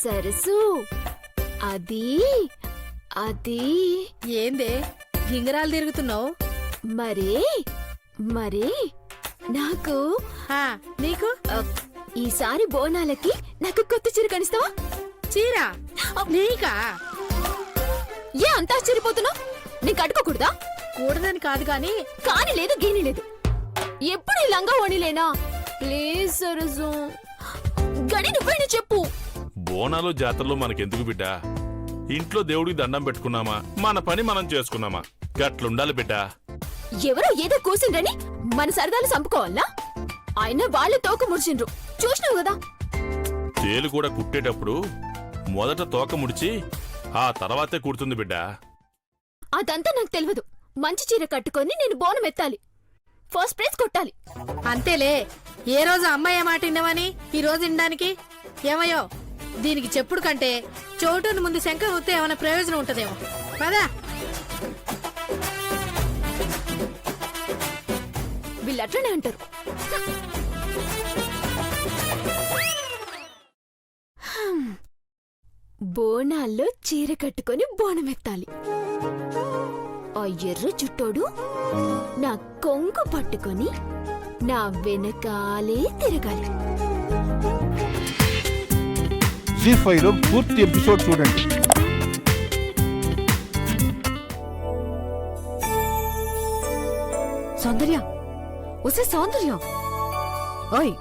సరసు అది అది ఏందే గింగరాలు తిరుగుతున్నావు? మరే మరే నాకు నీకు ఈసారి బోనాలకి నాకు కొత్త చీర కనిస్తావా? చీర నీకా? ఏ అంత ఆశ్చర్యపోతున్నావు? నేను కట్టుకోకూడదా? కూడదని కాదు కాని కాని లేదు గీని లేదు. ఎప్పుడు ఈ లంగా ఓణిలేనా? ప్లీజ్ సరసు గడి నువ్వేనా చెప్పు. బోనాలు జాతరలో మనకెందుకు బిడ్డ? ఇంట్లో దేవుడికి దండం పెట్టుకున్నామా, మన పని మనం చేసుకున్నామా, గట్లుండాలి బిడ్డ. ఎవరో ఏదో కూసిండ్రని మన సరదాలు చంపుకోవాలా? ఆయన వాళ్ళే తోక ముడిచిండ్రు, చూసినావు కదా. తేలు కూడా కుట్టేటప్పుడు మొదట తోక ముడిచి ఆ తర్వాతే కుడుతుంది బిడ్డ. అదంతా నాకు తెలియదు. మంచి చీర కట్టుకొని నేను బోనం ఎత్తాలి, ఫస్ట్ ప్రైజ్ కొట్టాలి. అంతేలే. ఏ రోజు అమ్మాయి మాట విన్నావని ఈ రోజు వినడానికి? ఏమయ్యో, దీనికి చెప్పుడు కంటే చోటుని ముందు శంకర్ వస్తే ఏమైనా ప్రయోజనం ఉంటదేమో. పదా వీళ్ళు అట్లనే అంటారు. బోనాల్లో చీర కట్టుకొని బోనం ఎత్తాలి. ఆ ఎర్ర చుట్టోడు నా కొంగు పట్టుకొని నా వెనకాలే తిరగాలి. జీ5 లో పూర్తి ఎపిసోడ్ చూడండి. సౌందర్య, ఒసే సౌందర్య, ఓయ్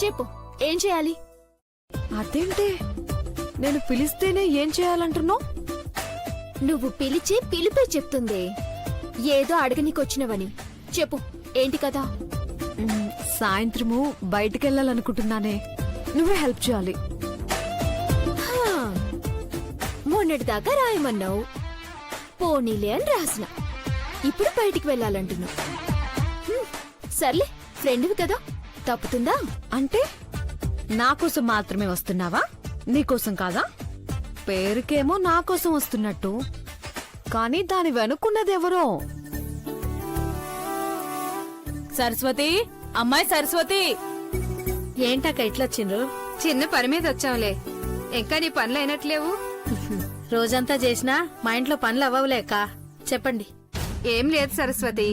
చెప్పు, ఏం చేయాలి? అదేంటే నేను పిలిస్తేనే ఏం చేయాలంటున్నావు? నువ్వు పిలిచే పిలిపే చెప్తుందే, ఏదో అడగనీకొచ్చినవని. చెప్పు, ఏంటి కదా? సాయంత్రము బయటికెళ్ళాలనుకుంటున్నానే, నువ్వే హెల్ప్ చేయాలి. మొన్నటిదాకా రాయమన్నావు, పోనీలే అని రాసిన. ఇప్పుడు బయటికి వెళ్ళాలంటున్నావు. సర్లే, ఫ్రెండ్వి కదా, తప్పుతుందా? అంటే నా కోసం మాత్రమే వస్తున్నావా? నీకోసం కాదా? పేరుకేమో నా కోసం వస్తున్నట్టు, కానీ దాని వెనుకున్నదెవరో. సరస్వతి, అమ్మాయి సరస్వతి. ఏంటక్క ఇట్లొచ్చిండ్రు? చిన్న పని మీద వచ్చాంలే. ఇంకా నీ పనులు అయినట్లేవు. రోజంతా చేసినా మా ఇంట్లో పనులు అవ్వవులేక. చెప్పండి. ఏం లేదు సరస్వతి,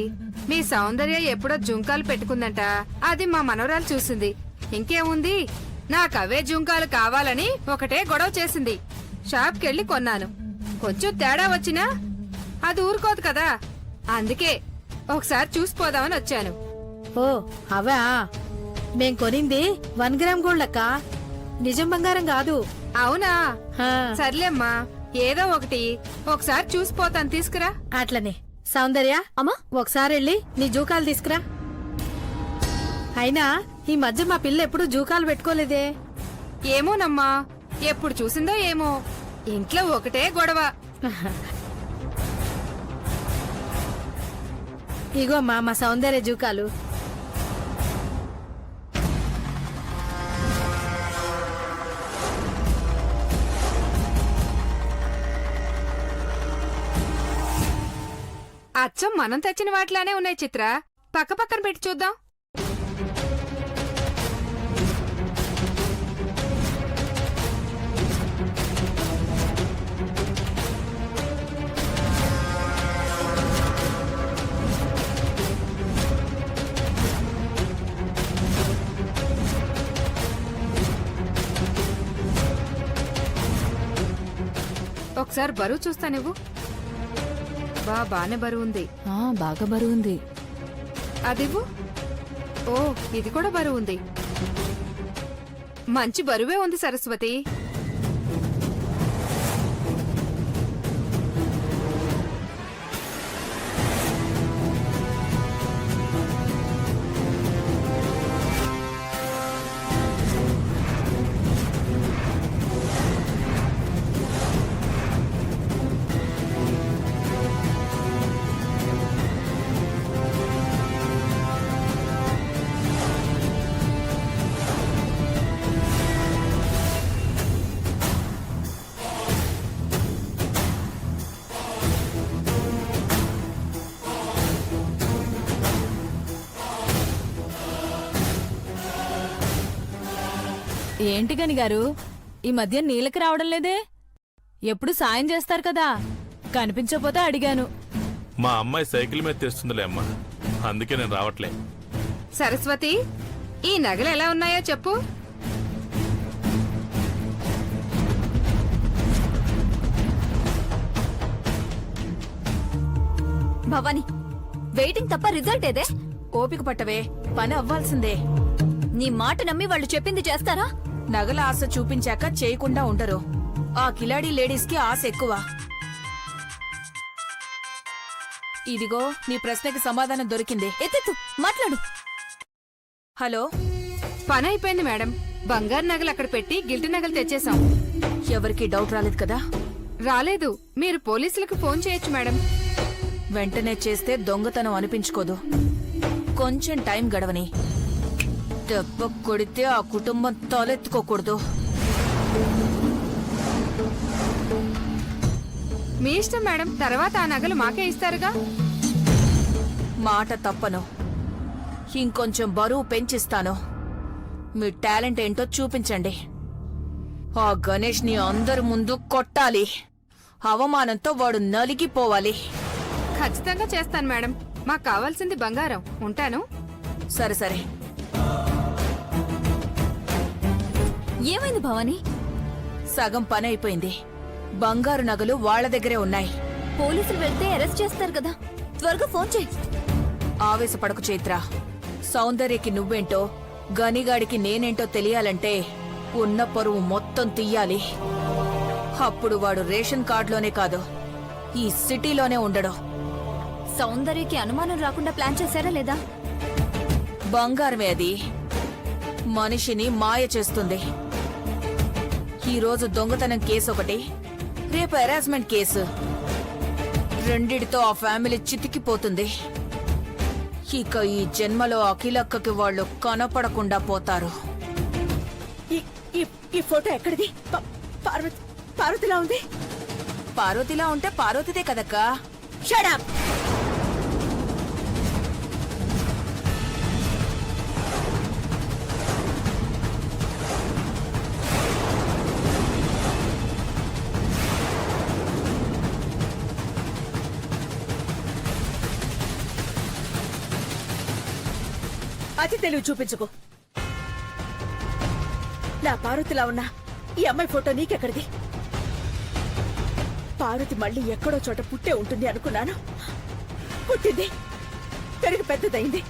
మీ సౌందర్య ఎప్పుడో జుంకాలు పెట్టుకుందంట. అది మా మనవరాలు చూసింది. ఇంకేముంది, నాకవే జుంకాలు కావాలని ఒకటే గొడవ చేసింది. షాప్కెళ్ళి కొన్నాను. కొంచెం తేడా వచ్చినా అది ఊరుకోదు కదా, అందుకే ఒకసారి చూసిపోదామని వచ్చాను. ఓ అవా? మేం కొనింది 1 గ్రామ్ గోల్డ్ అక్క, నిజం బంగారం కాదు. అవునా? హా, సర్లేమ్మా, ఏదో ఒకసారి చూసిపోతాను, తీసుకురా. అట్లనే. సౌందర్య, అమ్మా, ఒకసారి వెళ్ళి నీ జూకాలు తీసుకురా. అయినా ఈ మధ్య మా పిల్ల ఎప్పుడు జూకాలు పెట్టుకోలేదే. ఏమోనమ్మా, ఎప్పుడు చూసిందో ఏమో, ఇంట్లో ఒకటే గొడవ. ఇగో అమ్మా మా సౌందర్య జూకాలు. అచ్చం మనం తెచ్చిన వాటిలానే ఉన్నాయి చిత్ర. పక్క పక్కన పెట్టి చూద్దాం. ఒకసారి బరువు చూస్తా నువ్వు. బానే బరువుంది. బాగా బరువుంది. అదివ్వు. ఓ, ఇది కూడా బరువుంది. మంచి బరువే ఉంది సరస్వతి. ఏంటి గని గారు, ఈ మధ్య నీళ్ళకి రావడం లేదే? ఎప్పుడు సాయం చేస్తారు కదా, కనిపించకపోతే అడిగాను. మా అమ్మాయి సైకిల్ మీద తెస్తుందిలే అమ్మా, అందుకే నేను రావట్లే. సరస్వతి, ఈ నగలు ఎలా ఉన్నాయో చెప్పు. భవాని, వెయిటింగ్ తప్ప రిజల్ట్ ఏదే? ఓపిక పట్టవే, పని అవ్వాల్సిందే. నీ మాట నమ్మి వాళ్ళు చెప్పింది చేస్తారా? నగల ఆశ చూపించాక చేయకుండా ఉండరు. ఆ కిలాడి లేడీస్ కి ఆశ ఎక్కువ. ఇదిగో నీ ప్రశ్నకి సమాధానం దొరికింది. ఎత్తెత్తు, మాట్లాడు. హలో, పని అయిపోయింది మేడం. బంగారు నగలు అక్కడ పెట్టి గిల్ట్ నగలు తెచ్చేసాం. ఎవరికి డౌట్ రాలేదు కదా? రాలేదు. మీరు పోలీసులకు ఫోన్ చేయొచ్చు మేడం. వెంటనే చేస్తే దొంగతనం అనిపించుకోదు. కొంచెం టైం గడవని. దెబ్బ కొడితే ఆ కుటుంబం తలెత్తుకోకూడదు. మీ ఇష్టం మేడం. తర్వాత ఆ నగలు మాకే ఇస్తారుగా. మాట తప్పను. ఇంకొంచెం బరువు పెంచిస్తాను. మీ టాలెంట్ ఏంటో చూపించండి. ఆ గణేష్ ని అందరి ముందు కొట్టాలి. అవమానంతో వాడు నలిగిపోవాలి. ఖచ్చితంగా చేస్తాను మేడం. మాకు కావాల్సింది బంగారం. ఉంటాను. సరే సరే. ఏమైంది భవాని? సగం పని అయిపోయింది. బంగారు నగలు వాళ్ళ దగ్గరే ఉన్నాయి. పోలీసులు వెళ్తే అరెస్ట్ చేస్తారు కదా, త్వరగా ఫోన్ చేయి. ఆవేశపడకు చైత్ర. సౌందర్యకి నువ్వేంటో, గనిగాడికి నేనేంటో తెలియాలంటే ఉన్న పరువు మొత్తం తీయాలి. అప్పుడు వాడు రేషన్ కార్డులోనే కాదు, ఈ సిటీలోనే ఉండడు. సౌందర్యకి అనుమానం రాకుండా ప్లాన్ చేశారా లేదా? బంగారమే అది. మనిషిని మాయ చేస్తుంది. ఈరోజు దొంగతనం కేసు ఒకటి, రేపు హెరాస్మెంట్ కేసు. రెండిటితో ఆ ఫ్యామిలీ చితికిపోతుంది. ఇక ఈ జన్మలో అఖిలక్కకి వాళ్ళు కనపడకుండా పోతారు. ఈ ఫోటో ఎక్కడిది? పార్వతిలా ఉంది. పార్వతిలా ఉంటే పార్వతిదే కదక్కా. Shut up. అతి తెలివి చూపించుకో. నా పార్వతిలా ఉన్నా ఈ అమ్మాయి ఫోటో నీకెక్కడిది? పార్వతి మళ్ళీ ఎక్కడో చోట పుట్టే ఉంటుంది అనుకున్నాను. పుట్టింది, పెరిగి పెద్దదైంది.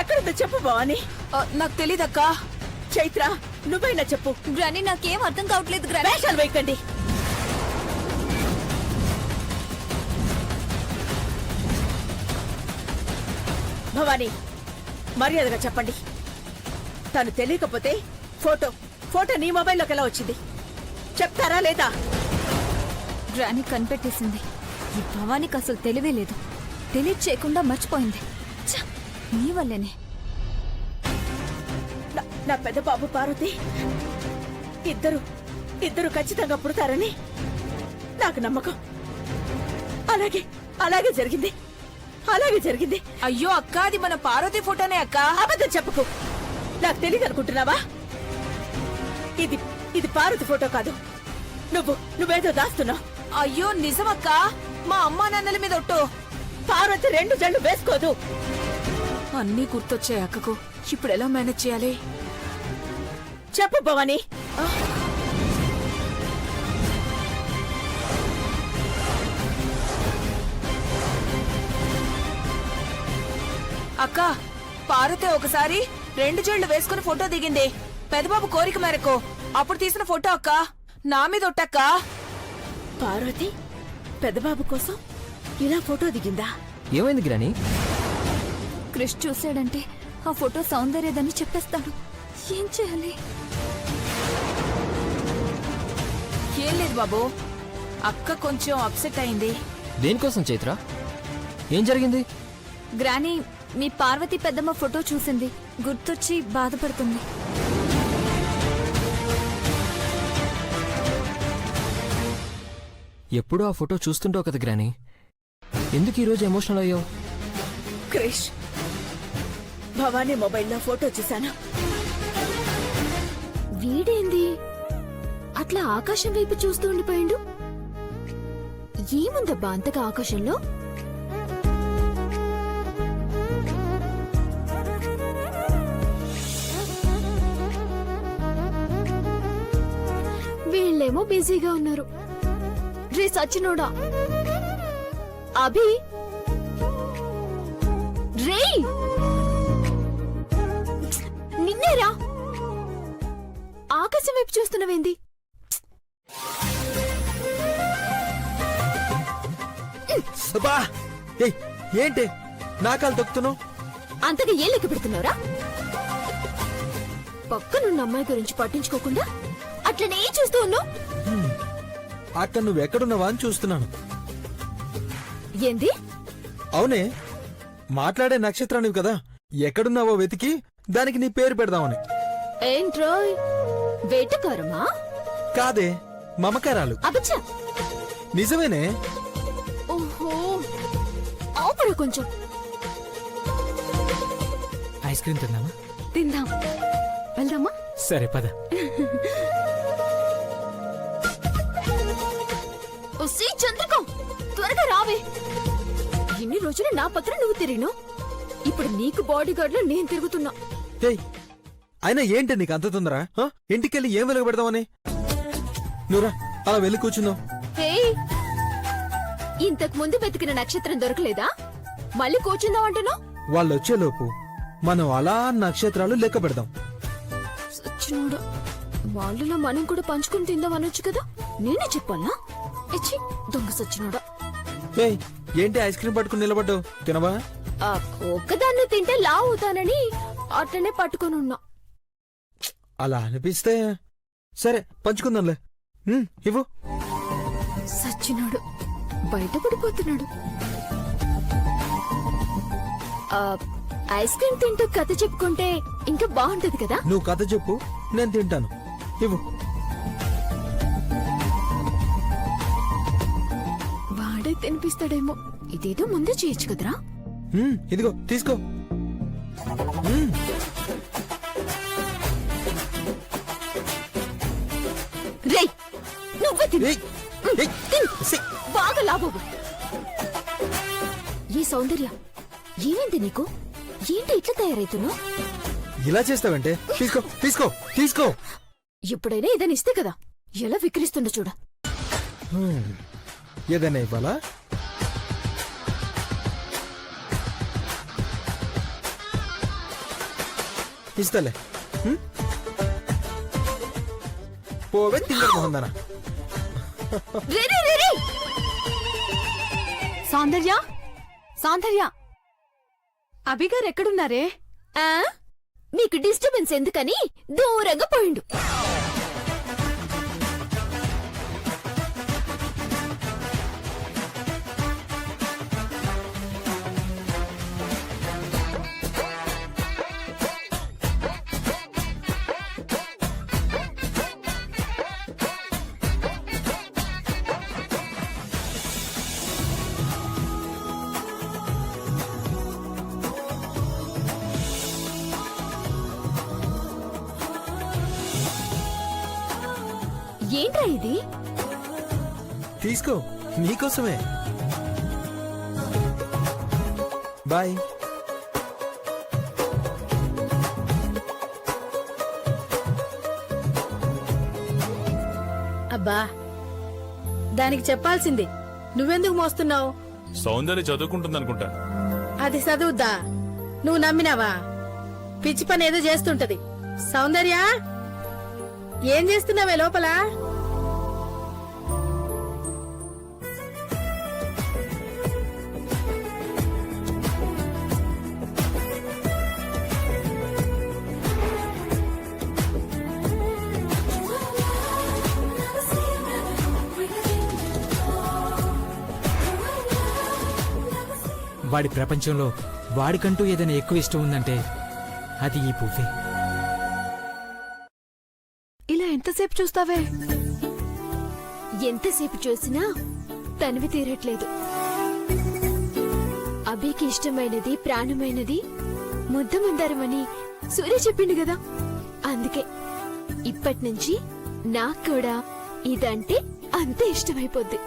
ఎక్కడుందో చెప్పు భవాని. నాకు తెలీదక్కా. చైత్ర, నువ్వైనా చెప్పు. గ్రాని, నాకేం అర్థం కావట్లేదు గ్రాని. వేషాలు వేయకండి. భవాని, మర్యాదగా చెప్పండి. తను తెలియకపోతే ఫోటో నీ మొబైల్లోకి ఎలా వచ్చింది చెప్తారా లేదా? గ్రాని కనిపెట్టేసింది. ఈ భవానికి అసలు తెలివే లేదు. డిలీట్ చేయకుండా మర్చిపోయింది. ఛ, నీ వల్లేనే. నా పెద్ద బాబు పార్వతి ఇద్దరు ఖచ్చితంగా పుడతారని నాకు నమ్మకం. అలాగే జరిగింది. అయ్యో అక్క, అది మన పార్వతి ఫోటోనే అక్క. అబద్ధం చెప్పకు. నాకు తెలియదు అనుకుంటున్నావా? ఇది పార్వతి ఫోటో కాదు. నువ్వేదో దాస్తున్నావు. అయ్యో నిజమక్క, మా అమ్మా నాన్నల మీద ఒట్టు. పార్వతి 2 జళ్ళు వేసుకోదు. అన్నీ గుర్తొచ్చాయి అక్కకు. ఇప్పుడు ఎలా మేనేజ్ చేయాలి? చెప్పు భవాని. అక్క, పార్వతి ఒకసారి 2 జళ్ళు వేసుకుని ఫోటో దిగింది. పెదబాబు కోరిక మేరకు అప్పుడు తీసిన ఫోటో అక్క. నా మీద ఒట్టక్క. పార్వతి పెద్దబాబు కోసం ఇలా ఫోటో దిగిందా? ఏమైంది గ్రాని? క్రిష్ చూశాడంటే ఆ ఫోటో సౌందర్యదని చెప్పేస్తాడు. ఏం చేయాలి? ఏం లేదు బాబు, అక్క కొంచెం అప్సెట్ అయింది. దేనికోసం చైత్ర? ఏం జరిగింది? గ్రాని, మీ పార్వతి పెద్దమ్మ ఫోటో చూసింది, గుర్తొచ్చి బాధపడుతుంది. ఎప్పుడూ ఆ ఫోటో చూస్తుంటావు కదా గ్రాని, ఎందుకు ఈరోజు ఎమోషనల్ అయ్యావు? క్రిష్, భవానీ మొబైల్లో ఫోటో చూశాను. వీడేంది అట్లా ఆకాశం వైపు చూస్తూ ఉండిపోయిండు. ఏముందబ్బా అంతగా ఆకాశంలో? వీళ్ళేమో బిజీగా ఉన్నారు. రే సచ్చినోడా, అభి రే, నిన్నేరా ఆకాశం వైపు చూస్తున్నావేంది? అబ్బా! ఏయ్, ఏంటి నా కాలు తొక్కుతున్నావు? అంతగా ఏ లెక్క పెడుతున్నావురా? పక్కనున్న అమ్మాయి గురించి పట్టించుకోకుండా అట్లనే చూస్తూ ఉన్నావు. అక్కడ నువ్వెక్కడున్నావా అని చూస్తున్నాను. ఏంది? అవునే, మాట్లాడే నక్షత్రానివి కదా, ఎక్కడున్నావో వెతికి దానికి నీ పేరు పెడదామని. ఏంట్రోయ్, వేటకారమా? కాదే, మమకారాలు. అబచ్చా, నిజమేనే. ఓహో, ఆపరా కొంచెం. ఐస్ క్రీమ్ తిందామా? తిందాం, వెళ్దామా? సరే పద. ఒసే చంద్రకం, త్వరగా రావే. ఇన్ని రోజులు నా పత్రం నువ్వు తిరిగిను, ఇప్పుడు నీకు బాడీ గార్డ్ లో నేను తిరుగుతున్నా. ఏయ్, అయినా ఏంటి నీకు అంత తొందర? ఇంటికెళ్ళి ఏం వెలుగు పెడదామని? నువ్వురా, అలా వెళ్ళి కూర్చుందాం. హే, ఇంతకు ముందు వెతికిన నక్షత్రం దొరకలేదా? మళ్ళీ కూర్చుందాం అంటున్నావు? వాళ్ళు వచ్చేలోపు మనం అలా నక్షత్రాలు లెక్క పెడదాం. సచ్చినోడా, వాళ్ళలో మనం కూడా పంచుకుని తిందాం అనొచ్చు కదా, నేనే చెప్పాలా? ఇచ్చి దొంగ సచ్చినోడా. ఏయ్, ఏంటి ఐస్ క్రీమ్ పట్టుకుని నిలబడ్డావు? తినవా? ఒక్కదాన్ని తింటే లావు అవుతానని అట్లనే పట్టుకొని ఉన్నా. అలా అనిపిస్తే సరే, పంచుకుందాంలే. ఇవ్వు. సచ్చినోడు బయటపడిపోతున్నాడు. ఐస్ క్రీమ్ తింటూ కథ చెప్పుకుంటే ఇంకా బాగుంటది కదా. నువ్వు కథ చెప్పు, నేను తింటాను. ఇవ్వు. వాడే తినిపిస్తాడేమో, ఇదేదో ముందే చేయొచ్చు కదరా. ఇదిగో తీసుకో. రేయ్, నువ్వే తిను. ఏయ్, ఏయ్, సి. బాగా లాభవు. ఈ సౌందర్య ఏమైంది నీకు? ఏంటి ఇట్లా తయారైతున్నావు? ఇలా చేస్తావంటే? తీసుకో తీసుకో తీసుకో. ఎప్పుడైనా ఏదైనా ఇస్తే కదా ఎలా విక్రిస్తుండో చూడ. ఏదైనా ఇవ్వాలా? ఇస్తాలే. పోవే తింగర్ మొహందనా. సౌందర్య, సౌందర్య, అభిగారు ఎక్కడున్నారే? ఆ, మీకు డిస్టర్బెన్స్ ఎందుకని దూరంగా పోయిండు. ఏంట్రా ఇది? తీసుకో, నీకోసమే. బాయ్. అబ్బా, దానికి చెప్పాల్సింది నువ్వెందుకు మోస్తున్నావు? సౌందర్య చదువుకుంటుందనుకుంటా. అది చదువుద్దా? నువ్వు నమ్మినావా? పిచ్చి పని ఏదో చేస్తుంటది. సౌందర్య, ఏం చేస్తున్నావే లోపల? వాడి ప్రపంచంలో వాడికంటూ ఏదైనా ఎక్కువ ఇష్టం ఉందంటే అది ఈ పువ్వే. ఇలా ఎంతసేపు చూస్తావే? ఎంతసేపు చూసినా తనివి తీరట్లేదు. అభికి ఇష్టమైనది, ప్రాణమైనది ముద్దు మందారమని సూర్య చెప్పిండు కదా. అందుకే ఇప్పటినుంచి నాకు కూడా ఇదంటే అంతే ఇష్టమైపోద్ది.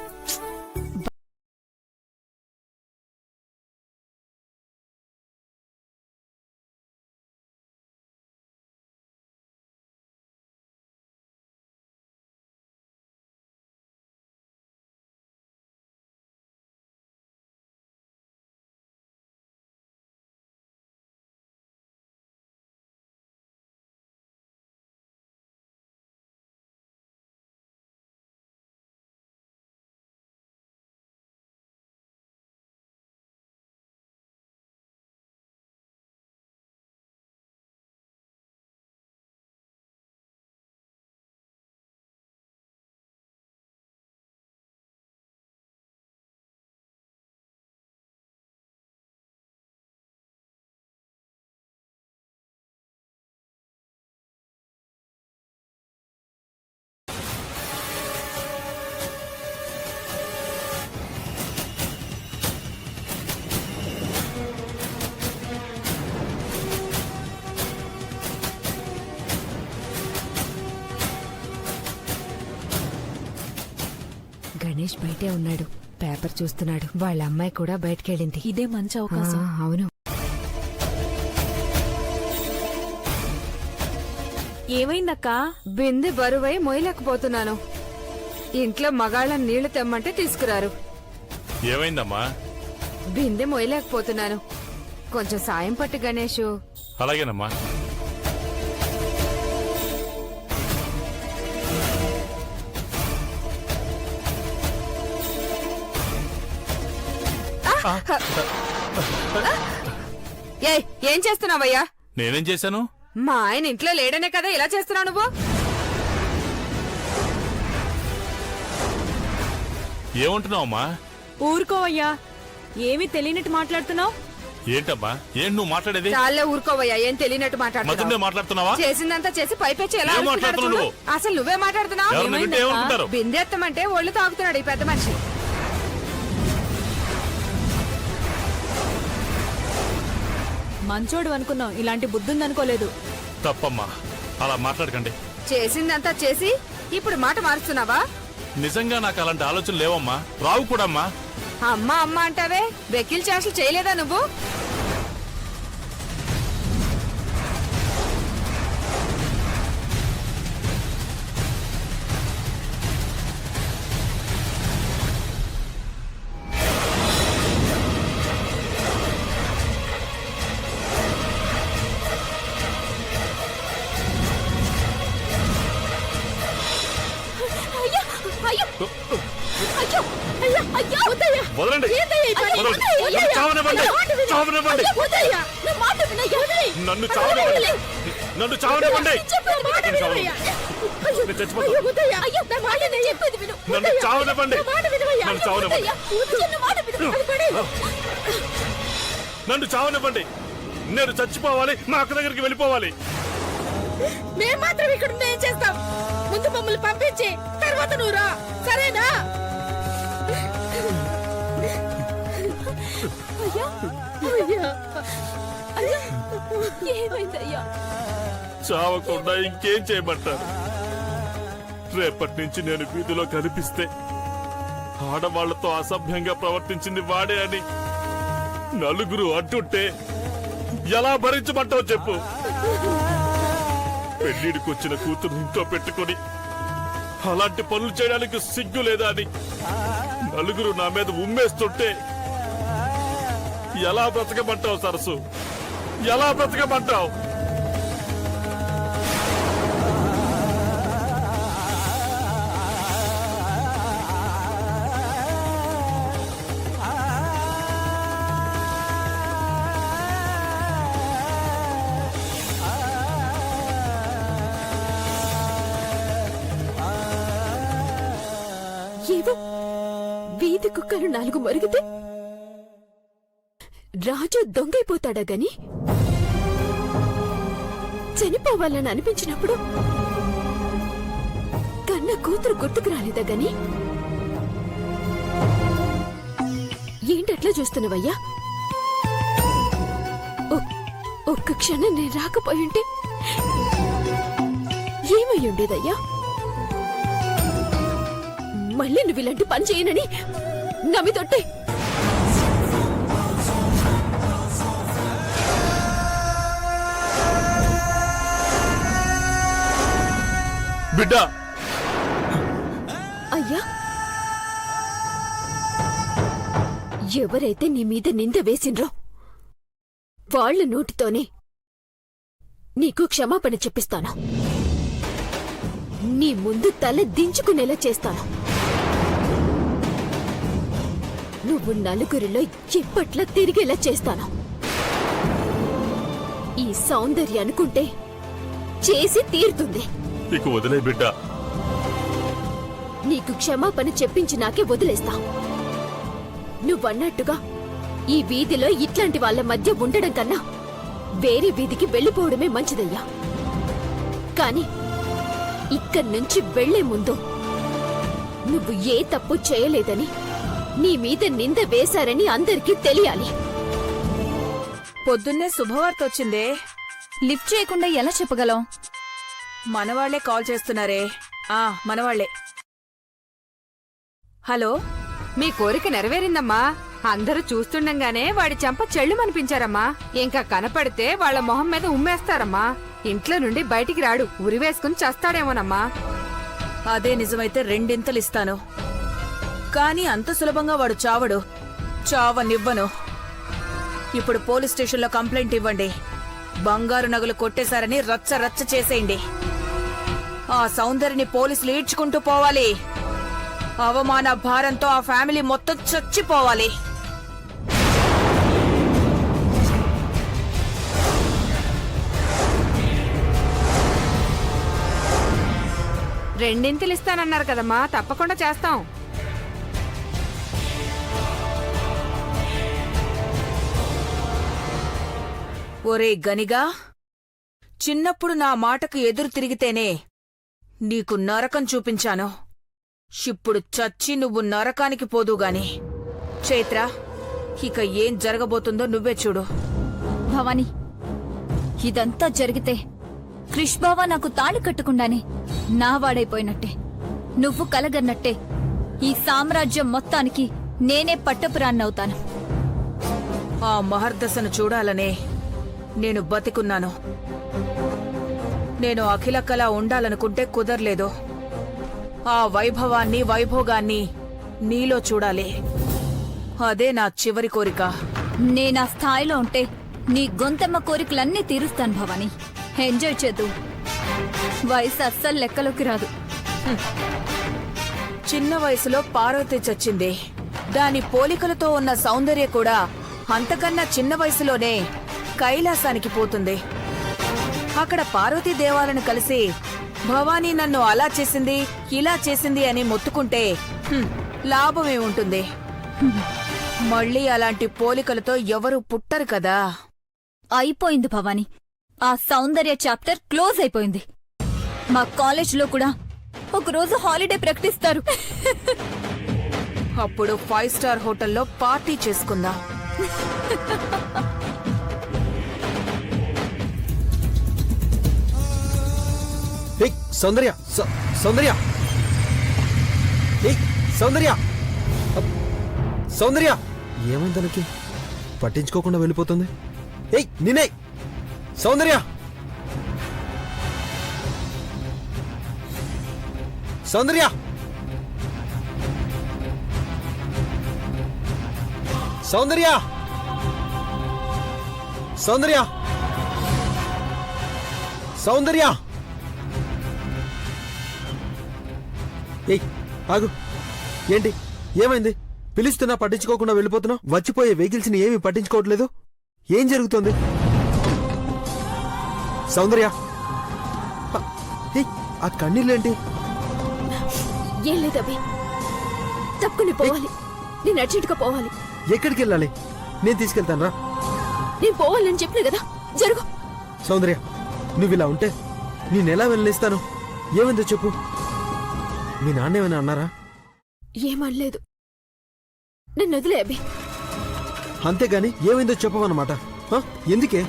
గణేష్ బయటే ఉన్నాడు, పేపర్ చూస్తున్నాడు. వాళ్ళ అమ్మాయి కూడా బయటకెళ్ళింది. ఇదే మంచి అవకాశం. అవును. ఏమైందక్కా? బిందె బరువై మోయలేకపోతున్నాను. ఇంట్లో మగాళ్ళని నీళ్లు తెమ్మంటే తీసుకురారు. ఏమైందమ్మా? బిందె మోయలేకపోతున్నాను. కొంచెం సాయం పట్టు గణేషు. అలాగేనమ్మా. ఏం చేస్తున్నావయ్యా? నేనేం చేశాను? మా ఆయన ఇంట్లో లేడనే కదా ఇలా చేస్తున్నావు నువ్వు? ఏమంటున్నావమ్మా? ఊరుకోవయ్యా, ఏమీ తెలియనట్టు మాట్లాడుతున్నావు. ఏంటమ్మా? ఏంటి నువ్వు మాట్లాడేది? చాలే ఊరుకోవయ్యా, ఏం తెలియనట్టు మధునే మాట్లాడుతున్నావు. మాట్లాడుతున్నావా? చేసిందంతా చేసి పైపెచ్చి ఎలా ఏం అరుస్తున్నాడు మాట్లాడుతున్నావు చూడు. నువ్వు? అసలు నువ్వే మాట్లాడుతున్నావు. ఎవరిని వింటే ఏమనుకుంటారు? బిందెత్తమంటే ఒళ్ళు తాగుతున్నాడు ఈ పెద్ద మనిషి. మంచోడు అనుకున్నావు, ఇలాంటి బుద్ధి ఉందనుకోలేదు. తప్పమ్మా, అలా మాట్లాడకండి. చేసిందంతా చేసి ఇప్పుడు మాట మారుస్తున్నావా? నిజంగా నాకు అలాంటి ఆలోచనలు లేవమ్మా, రావు కూడా అమ్మా. అమ్మ అమ్మ అంటావే, వెకిల్ చేష్టలు చేయలేదా నువ్వు? వదలండి, వదలండి. నన్ను చావనివ్వండి, చావనివ్వండి. నన్ను చావనివ్వండి, నన్ను చావనివ్వండి. నేను చచ్చిపోతాను. నన్ను చావనివ్వండి, నన్ను చావనివ్వండి, నన్ను చావనివ్వండి. నేను చచ్చిపోవాలి, మా అక్క దగ్గరికి వెళ్ళిపోవాలి. మేం మాత్రం ఇక్కడ ఏం చేస్తాం? ముందు మమ్మల్ని పంపించి తర్వాత నువ్వు రా, సరేనా? ఏమైందయ్యా? చావకుండా ఇంకేం చేయమంటారు? రేపటి నుంచి నేను వీధిలో కనిపిస్తే ఆడవాళ్లతో అసభ్యంగా ప్రవర్తించింది వాడే అని నలుగురు అంటుంటే ఎలా భరించమంటావు చెప్పు? పెళ్లిడికి వచ్చిన కూతురు ఇంట్లో పెట్టుకుని అలాంటి పనులు చేయడానికి సిగ్గు లేదా అని నలుగురు నా మీద ఉమ్మేస్తుంటే ఎలా బ్రతకమంటావు సరసు? ఎలా బ్రతకమంటావు? ఏవో వీధి కుక్కలు 4 మరిగితే రాజు దొంగైపోతాడా గాని చనిపోవాలని అనిపించినప్పుడు కన్న కూతురు గుర్తుకు రాలేదా గాని? ఏంటట్లా చూస్తున్నావయ్యా? ఒక్క క్షణం నేను రాకపోయింటే ఏమై ఉండేదయ్యా? మళ్ళీ నువ్వు ఇలాంటి పని చేయనని నమ్మి తొట్టే. బిడ్డ అయ్యా, ఎవరైతే నీ మీద నింద వేసిండ్రో వాళ్ళ నోటితోనే నీకు క్షమాపణ చెప్పిస్తాను. నీ ముందు తల దించుకునేలా చేస్తాను. నువ్వు నలుగురిలో ఇప్పట్లా తిరిగేలా చేస్తాను. ఈ సౌందర్య అనుకుంటే చేసి తీరుతుంది. ఇక వదిలే బిడ్డ. నీకు క్షమాపణ చెప్పించినాకే వదిలేస్తా. నువ్వన్నట్టుగా ఈ వీధిలో ఇట్లాంటి వాళ్ళ మధ్య ఉండడం కన్నా వేరే వీధికి వెళ్ళిపోవడమే మంచిదయ్యా. కాని ఇక్కడి నుంచి వెళ్లే ముందు నువ్వు ఏ తప్పు చేయలేదని, నీ మీద నింద వేశారని అందరికీ తెలియాలి. పొద్దున్నే శుభవార్త వచ్చిందే. లిఫ్ట్ చేయకుండా ఎలా చెప్పగలం? మనవాళ్లే కాల్ చేస్తున్నారే. మనవాళ్లే. హలో, మీ కోరిక నెరవేరిందమ్మా. అందరూ చూస్తుండగానే వాడి చెంప చెళ్ళుమనిపించారమ్మా. ఇంకా కనపడితే వాళ్ళ మొహం మీద ఉమ్మేస్తారమ్మా. ఇంట్లో నుండి బయటికి రాడు, ఉరివేసుకుని చస్తాడేమోనమ్మా. అదే నిజమైతే 2 ఇంతలిస్తాను. కానీ అంత సులభంగా వాడు చావడు. చావనివ్వను. ఇప్పుడు పోలీస్ స్టేషన్లో కంప్లైంట్ ఇవ్వండి. బంగారు నగలు కొట్టేశారని రచ్చ రచ్చ చేసేయండి. ఆ సౌందర్యని పోలీసులు ఈడ్చుకుంటూ పోవాలి. అవమాన భారంతో ఆ ఫ్యామిలీ మొత్తం చచ్చిపోవాలి. రెండింతలు ఇస్తానన్నారు కదమ్మా, తప్పకుండా చేస్తాం. ఒరే గనిగా, చిన్నప్పుడు నా మాటకు ఎదురు తిరిగితేనే నీకు నరకం చూపించాను. ఇప్పుడు చచ్చి నువ్వు నరకానికి పోదుగాని. చైత్ర, ఇక ఏం జరగబోతుందో నువ్వే చూడు. భవానీ, ఇదంతా జరిగితే క్రిష్ బావ నాకు తాళి కట్టకుండానే నా వాడైపోయినట్టే. నువ్వు కలగన్నట్టే ఈ సామ్రాజ్యం మొత్తానికి నేనే పట్టపురాన్నవుతాను. ఆ మహర్దశను చూడాలనే నేను బతికున్నాను. నేను అఖిలక్కలా ఉండాలనుకుంటే కుదరలేదు. ఆ వైభవాన్ని, వైభోగాన్ని నీలో చూడాలి. అదే నా చివరి కోరిక. నేనా స్థాయిలో ఉంటే నీ గొంతెమ్మ కోరికలన్నీ తీరుస్తాను భవానీ. ఎంజాయ్ చేద్దు. వయసు అస్సలు లెక్కలోకి రాదు. చిన్న వయసులో పార్వతి చచ్చింది. దాని పోలికలతో ఉన్న సౌందర్య కూడా అంతకన్నా చిన్న వయసులోనే కైలాసానికి పోతుంది. అక్కడ పార్వతీ దేవాలను కలిసి భవానీ నన్ను అలా చేసింది, ఇలా చేసింది అని మొత్తుకుంటే లాభమే ఉంటుంది. మళ్ళీ అలాంటి పోలికలతో ఎవరు పుట్టరు కదా. అయిపోయింది భవానీ. ఆ సౌందర్య చాప్టర్ క్లోజ్ అయిపోయింది. మా కాలేజ్లో కూడా ఒకరోజు హాలిడే ప్రకటిస్తారు. అప్పుడు 5 స్టార్ హోటల్లో పార్టీ చేసుకుందాం. సౌందర్య, సౌందర్య, సౌందర్య, సౌందర్య, ఏమైంది తనకి? పట్టించుకోకుండా వెళ్ళిపోతుంది. నిన్నే సౌందర్య, సౌందర్య, సౌందర్య, సౌందర్య, సౌందర్య, ఆగు. ఏంటి, ఏమైంది? పిలుస్తున్నా పట్టించుకోకుండా వెళ్ళిపోతున్నావు. వచ్చిపోయే వెహికల్స్ ని ఏమీ పట్టించుకోవట్లేదు. ఏం జరుగుతోంది? సౌందర్య, ఆ కన్నీళ్ళేంటి? ఏం లేదబ్బి, తప్పుకుని పోవాలి. నేను అర్జెంటుగా పోవాలి. ఎక్కడికి వెళ్ళాలి? నేను తీసుకెళ్తాను రా. నేను పోవాలని చెప్పిన కదా, జరుగు. సౌందర్య, నువ్వు ఇలా ఉంటే నేనెలా వెళ్ళనిస్తాను? ఏమైందో చెప్పు. మీ నాన్న ఏమైనా అన్నారా? ఏమనలేదు. నన్ను వదిలే అబ్బి. అంతేగాని ఏమైందో చెప్పవన్నమాట. ఎందుకే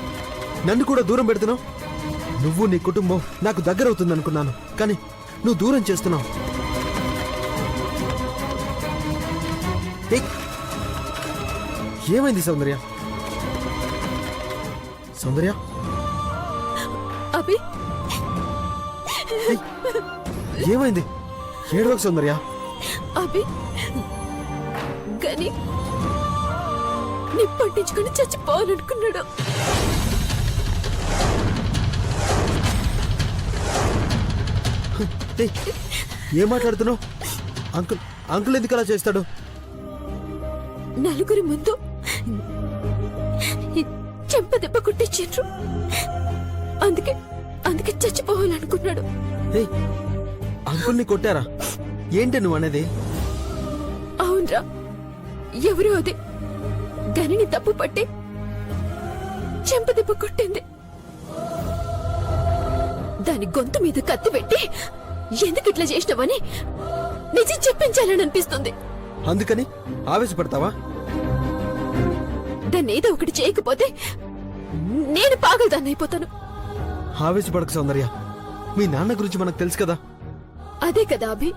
నన్ను కూడా దూరం పెడుతున్నావు? నువ్వు నీ కుటుంబం నాకు దగ్గరవుతుందనుకున్నాను, కానీ నువ్వు దూరం చేస్తున్నావు. ఏయ్, ఏమైంది సౌందర్య? సౌందర్య అభి ఏయ్, ఏమైంది? ఏడవకు సౌందర్య. అభి గని నిప్పంటించుకుని చచ్చిపోవాలనుకున్నాడు. ఏయ్, ఏం మాట్లాడుతున్నావు? అంకుల్ అంకుల్ ఎందుకు అలా చేస్తాడు? నలుగురి ముందు చెంపదెబ్బ కొట్టించారు. అందుకే అందుకే చచ్చిపోవాలనుకున్నాడు. ఏయ్, అంకుల్ని కొట్టారా? ఏంటి నువ్వు అనేది? అవునరా, ఎవరు అది గనిని తప్పు పట్టి చెంపదెబ్బ కొట్టింది. దాని గొంతు మీద కత్తి పెట్టి ఎందుకు ఇట్లా చేసినావని నిజం చెప్పించాలని అనిపిస్తుంది. అందుకని ఆవేశపడతావా? దాన్ని ఏదో ఒకటి చేయకపోతే నేను పాగలదాన్ని అయిపోతాను. ఆవేశపడక సౌందర్య. మీ నాన్న గురించి మనకు తెలుసు కదా. అదే కదా అభి,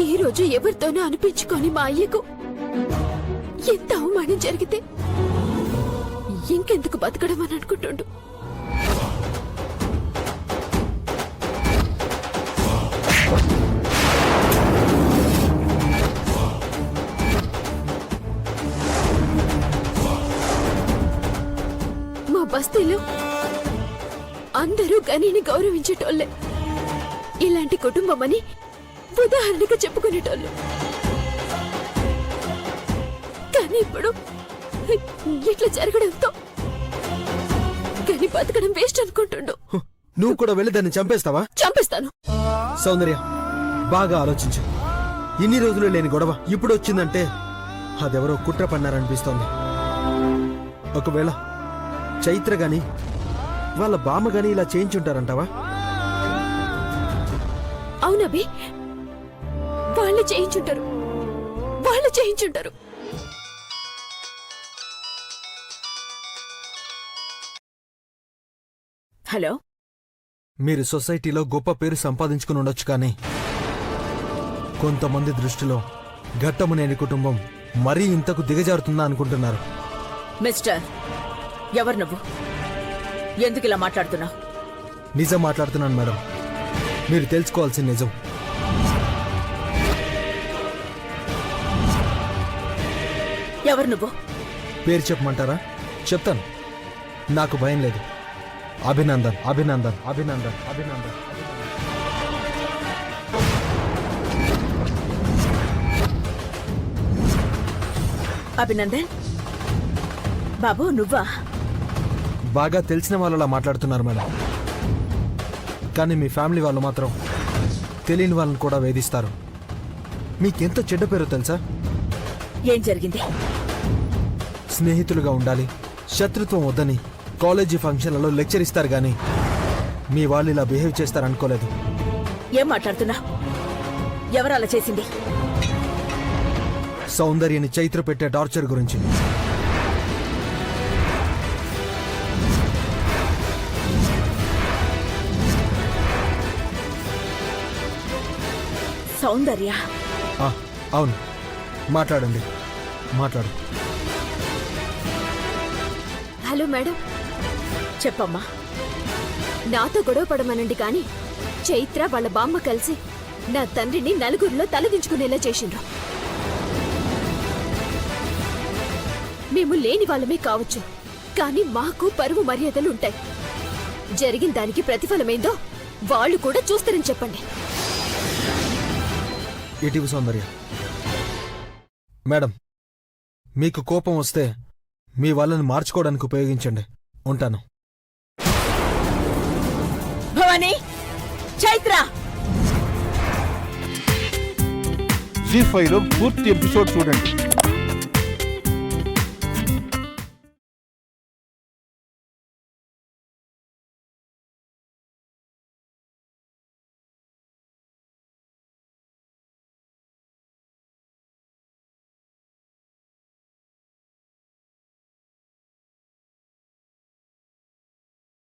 ఈ రోజు ఎవరితోనూ అనిపించుకొని మా అయ్యకు ఎంత అవమానం జరిగితే ఇంకెందుకు బతకడం అని అనుకుంటుండు. మా బస్తీలో అందరూ గనిని గౌరవించేటోళ్లే. ఇలాంటి కుటుంబం అని ఉదాహరణగా చెప్పుకునేటోళ్ళు. కానీ ఇప్పుడు ఇట్లా జరగడంతో గని బతకడం వేస్ట్ అనుకుంటుండు. హు, నువ్వు కూడా వెళ్ళి దాన్ని చంపేస్తావా? చంపేస్తాను. సౌందర్య, బాగా ఆలోచించు. ఇన్ని రోజులు లేని గొడవ ఇప్పుడు వచ్చిందంటే అదెవరో కుట్ర పన్నారనిపిస్తోంది. ఒకవేళ చైత్ర గాని వాళ్ళ బామ్మ గాని ఇలా చేయించుంటారంటావా? అవునబి, వాళ్ళు చేయించుంటారు. వాళ్ళు చేయించుంటారు. హలో, మీరు సొసైటీలో గొప్ప పేరు సంపాదించుకుని ఉండొచ్చు, కానీ కొంతమంది దృష్టిలో ఘట్టమునేని కుటుంబం మరీ ఇంతకు దిగజారుతుందా అనుకుంటున్నారు. మిస్టర్, ఎవరు నువ్వు? ఎందుకు ఇలా మాట్లాడుతున్నావు? నిజం మాట్లాడుతున్నాను మేడం. మీరు తెలుసుకోవాల్సిన నిజం. ఎవరు నువ్వు? పేరు చెప్పమంటారా? చెప్తాను. నాకు భయం లేదు. అభినందన్, అభినందన్, అభినందన్, అభినందన్. అభినందన్ బాబు, నువ్వా? బాగా తెలిసిన వాళ్ళలా మాట్లాడుతున్నారు మేడం. కానీ మీ ఫ్యామిలీ వాళ్ళు మాత్రం తెలియని వాళ్ళని కూడా వేధిస్తారు. మీకెంత చెడ్డ పేరు తెలుసా? ఏం జరిగింది? స్నేహితులుగా ఉండాలి, శత్రుత్వం వద్దని కాలేజీ ఫంక్షన్లలో లెక్చర్ ఇస్తారు, గాని మీ వాళ్ళు ఇలా బిహేవ్ చేస్తారనుకోలేదు. ఏం మాట్లాడుతున్నా? ఎవరు అలా చేసింది? సౌందర్యని చైత్ర పెట్టే టార్చర్ గురించి. సౌందర్య? ఆ, అవును, మాట్లాడండి, మాట్లాడు. హలో మేడం, చెప్పమ్మా. నాతో గొడవ పడమనండి కానీ చైత్ర వాళ్ళ బామ్మ కలిసి నా తండ్రిని నలుగురిలో తలదించుకునేలా చేసిండ్రు. మేము లేని వాళ్ళమే కావచ్చు, కానీ మాకు పరువు మర్యాదలు ఉంటాయి. జరిగిన దానికి ప్రతిఫలమేందో వాళ్ళు కూడా చూస్తారని చెప్పండి. ఇటీవ సౌందర్య మేడం, మీకు కోపం వస్తే మీ వాళ్ళని మార్చుకోవడానికి ఉపయోగించండి. ఉంటాను. భవానీ, చైత్ర. జీ5లో పూర్తి ఎపిసోడ్ చూడండి.